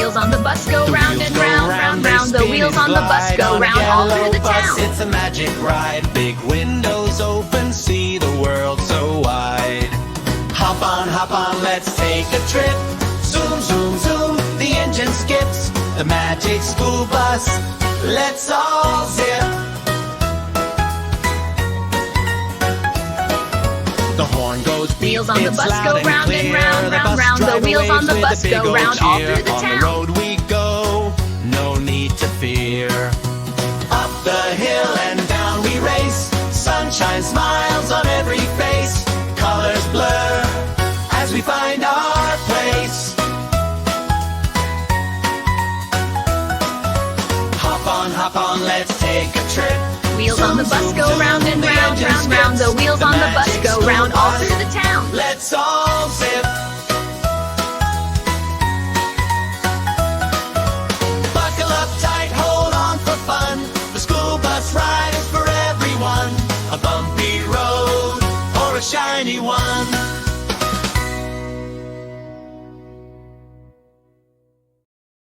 wheels on the bus go round and round, round, round. The wheels on the bus go round all through the town. It's a magic ride. Big windows open, see the world so wide. Hop on, let's take a trip. Zoom, zoom, zoom, the engine skips. The magic school bus, let's all zip. The horn goes beep, Wheels on the it's bus loud go and round and clear. round, The round, bus round. The driver wheels on the waves bus with a go big round old all cheer. through the On town. the road we go, no need to fear. Up the hill and down we race. Sunshine smiles on every face. Colors blur as we find our place. Hop on, let's take a trip. Wheels on the bus go round and round, round, round. The wheels on the bus go round all through the town. Let's all zip. Buckle up tight, hold on for fun. The school bus ride is for everyone. A bumpy road or a shiny one.